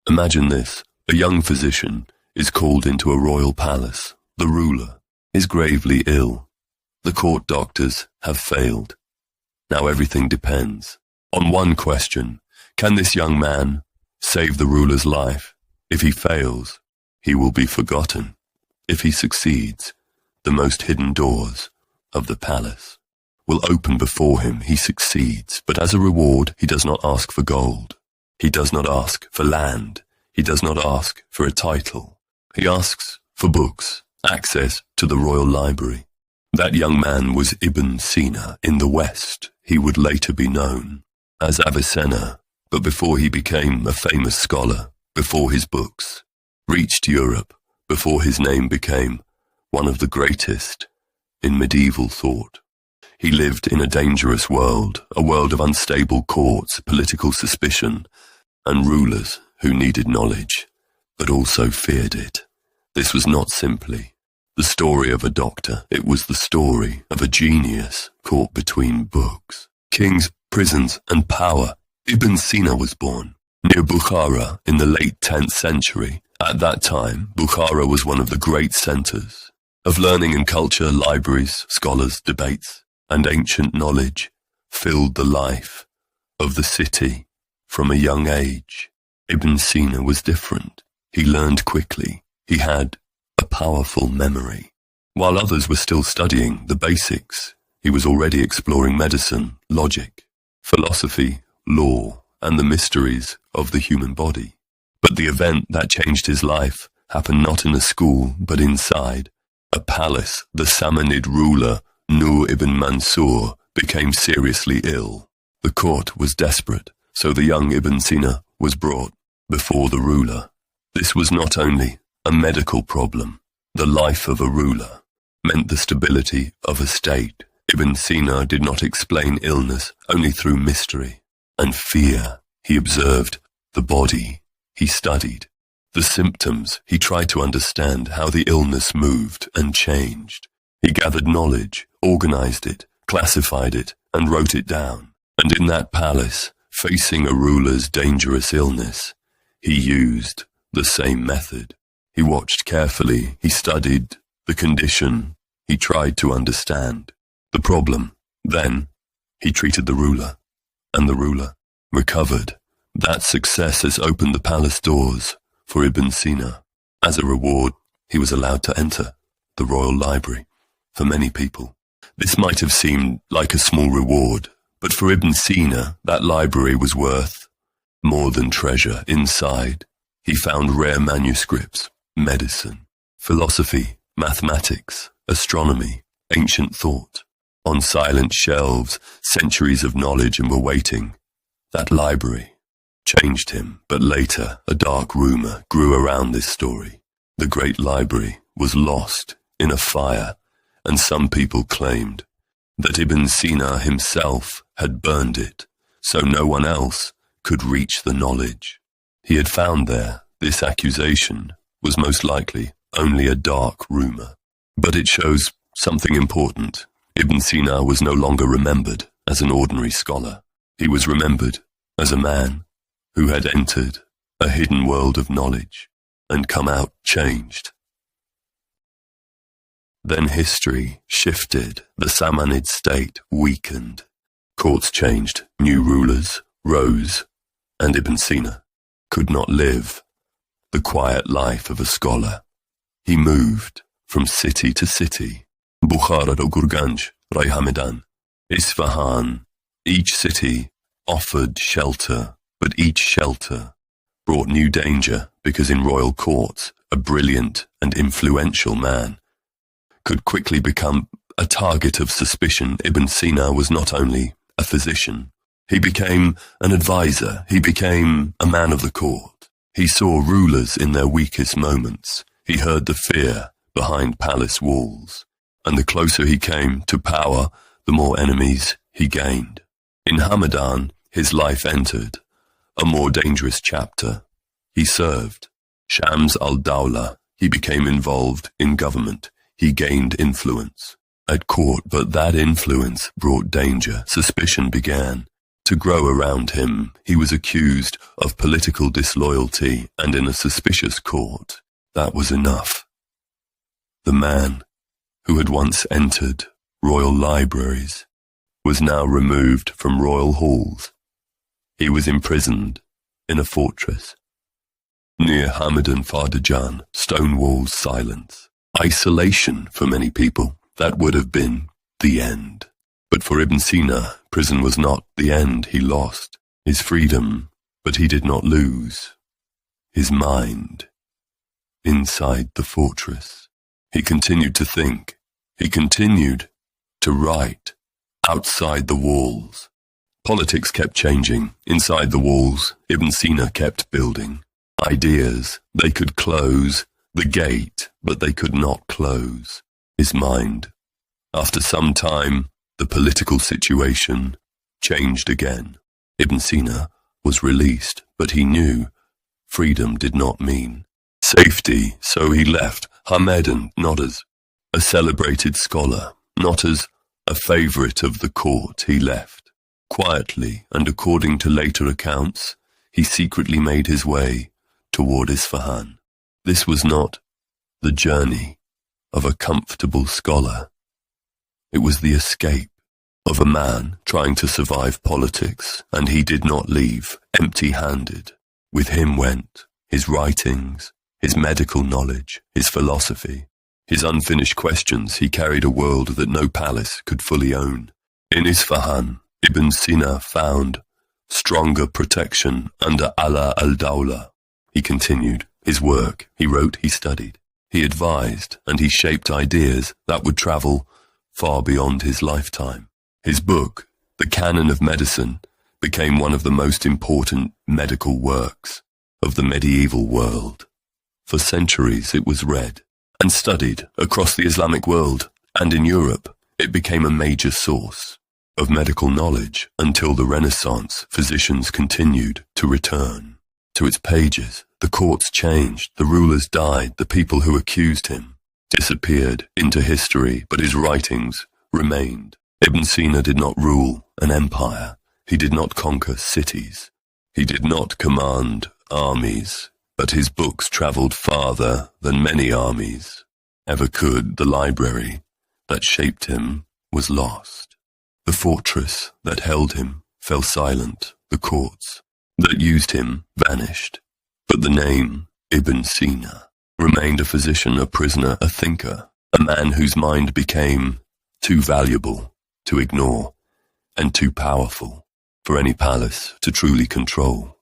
Imagine this. A young physician is called into a royal palace. The ruler is gravely ill. The court doctors have failed. Now everything depends on one question. Can this young man save the ruler's life? If he fails, he will be forgotten. If he succeeds, the most hidden doors of the palace will open before him. He succeeds, but as a reward, he does not ask for gold. He does not ask for land. He does not ask for a title. He asks for books, access to the royal library. That young man was Ibn Sina. In the West, he would later be known as Avicenna, but before he became a famous scholar, before his books reached Europe, before his name became one of the greatest in medieval thought, he lived in a dangerous world, a world of unstable courts, political suspicion, and rulers who needed knowledge, but also feared it. This was not simply the story of a doctor. It was the story of a genius caught between books, kings, prisons, and power. Ibn Sina was born near Bukhara in the late 10th century. At that time, Bukhara was one of the great centers of learning and culture. Libraries, scholars, debates, and ancient knowledge filled the life of the city from a young age. Ibn Sina was different. He learned quickly. He had a powerful memory. While others were still studying the basics, he was already exploring medicine, logic, philosophy, law, and the mysteries of the human body. But the event that changed his life happened not in a school, but inside a palace. The Samanid ruler, Nuh ibn Mansur, became seriously ill. The court was desperate, so the young Ibn Sina was brought before the ruler. This was not only a medical problem. The life of a ruler meant the stability of a state. Ibn Sina did not explain illness only through mystery and fear. He observed the body. He studied the symptoms. He tried to understand how the illness moved and changed. He gathered knowledge, organized it, classified it, and wrote it down. And in that palace, facing a ruler's dangerous illness, he used the same method. He watched carefully. He studied the condition. He tried to understand the problem. Then he treated the ruler, and the ruler recovered. That success has opened the palace doors for Ibn Sina. As a reward, he was allowed to enter the royal library. For many people, this might have seemed like a small reward, but for Ibn Sina, that library was worth more than treasure. Inside, he found rare manuscripts, medicine, philosophy, mathematics, astronomy, ancient thought. On silent shelves, centuries of knowledge were waiting. That library changed him, but later a dark rumor grew around this story. The great library was lost in a fire, and some people claimed that Ibn Sina himself had burned it, so no one else could reach the knowledge he had found there. This accusation was most likely only a dark rumor, but it shows something important. Ibn Sina was no longer remembered as an ordinary scholar. He was remembered as a man who had entered a hidden world of knowledge and come out changed. Then history shifted. The Samanid state weakened. Courts changed. New rulers rose, and Ibn Sina could not live the quiet life of a scholar. He moved from city to city. Bukhara, Gurganj, Hamedan, Isfahan. Each city offered shelter, but each shelter brought new danger, because in royal courts, a brilliant and influential man could quickly become a target of suspicion. Ibn Sina was not only a physician, he became an advisor. He became a man of the court. He saw rulers in their weakest moments. He heard the fear behind palace walls, and the closer he came to power, the more enemies he gained. In Hamedan, his life entered a more dangerous chapter. He served Shams al-Dawla. He became involved in government. He gained influence at court, but that influence brought danger. Suspicion began. to grow around him. He was accused of political disloyalty, and in a suspicious court, that was enough. The man who had once entered royal libraries was now removed from royal halls. He was imprisoned in a fortress. Near Hamedan and Isfahan, stone walls, silence, isolation for many people. That would have been the end. But for Ibn Sina, prison was not the end. He lost his freedom, but he did not lose his mind. Inside the fortress, he continued to think. He continued to write. Outside the walls, politics kept changing. Inside the walls, Ibn Sina kept building. Ideas, they could close the gate, but they could not close his mind. After some time, the political situation changed again. Ibn Sina was released, but he knew freedom did not mean safety, so he left Hamedan not as a celebrated scholar, not as a favorite of the court. He left quietly, and according to later accounts, he secretly made his way toward Isfahan. This was not the journey of a comfortable scholar. It was the escape of a man trying to survive politics, and he did not leave empty-handed. With him went his writings, his medical knowledge, his philosophy, his unfinished questions. He carried a world that no palace could fully own. In Isfahan, Ibn Sina found stronger protection under Allah al-Dawla. He continued his work. He wrote, he studied, he advised, and he shaped ideas that would travel far beyond his lifetime. His book, the Canon of Medicine, became one of the most important medical works of the medieval world. For centuries it was read and studied across the Islamic world, and in Europe it became a major source of medical knowledge until the Renaissance. Physicians continued to return to its pages. The courts changed, the rulers died, the people who accused him disappeared into history, but his writings remained. Ibn Sina did not rule an empire. He did not conquer cities. He did not command armies, but his books traveled farther than many armies ever could. The library that shaped him was lost. The fortress that held him fell silent. The courts that used him vanished. But the name Ibn Sina remained: a physician, a prisoner, a thinker, a man whose mind became too valuable to ignore and too powerful for any palace to truly control.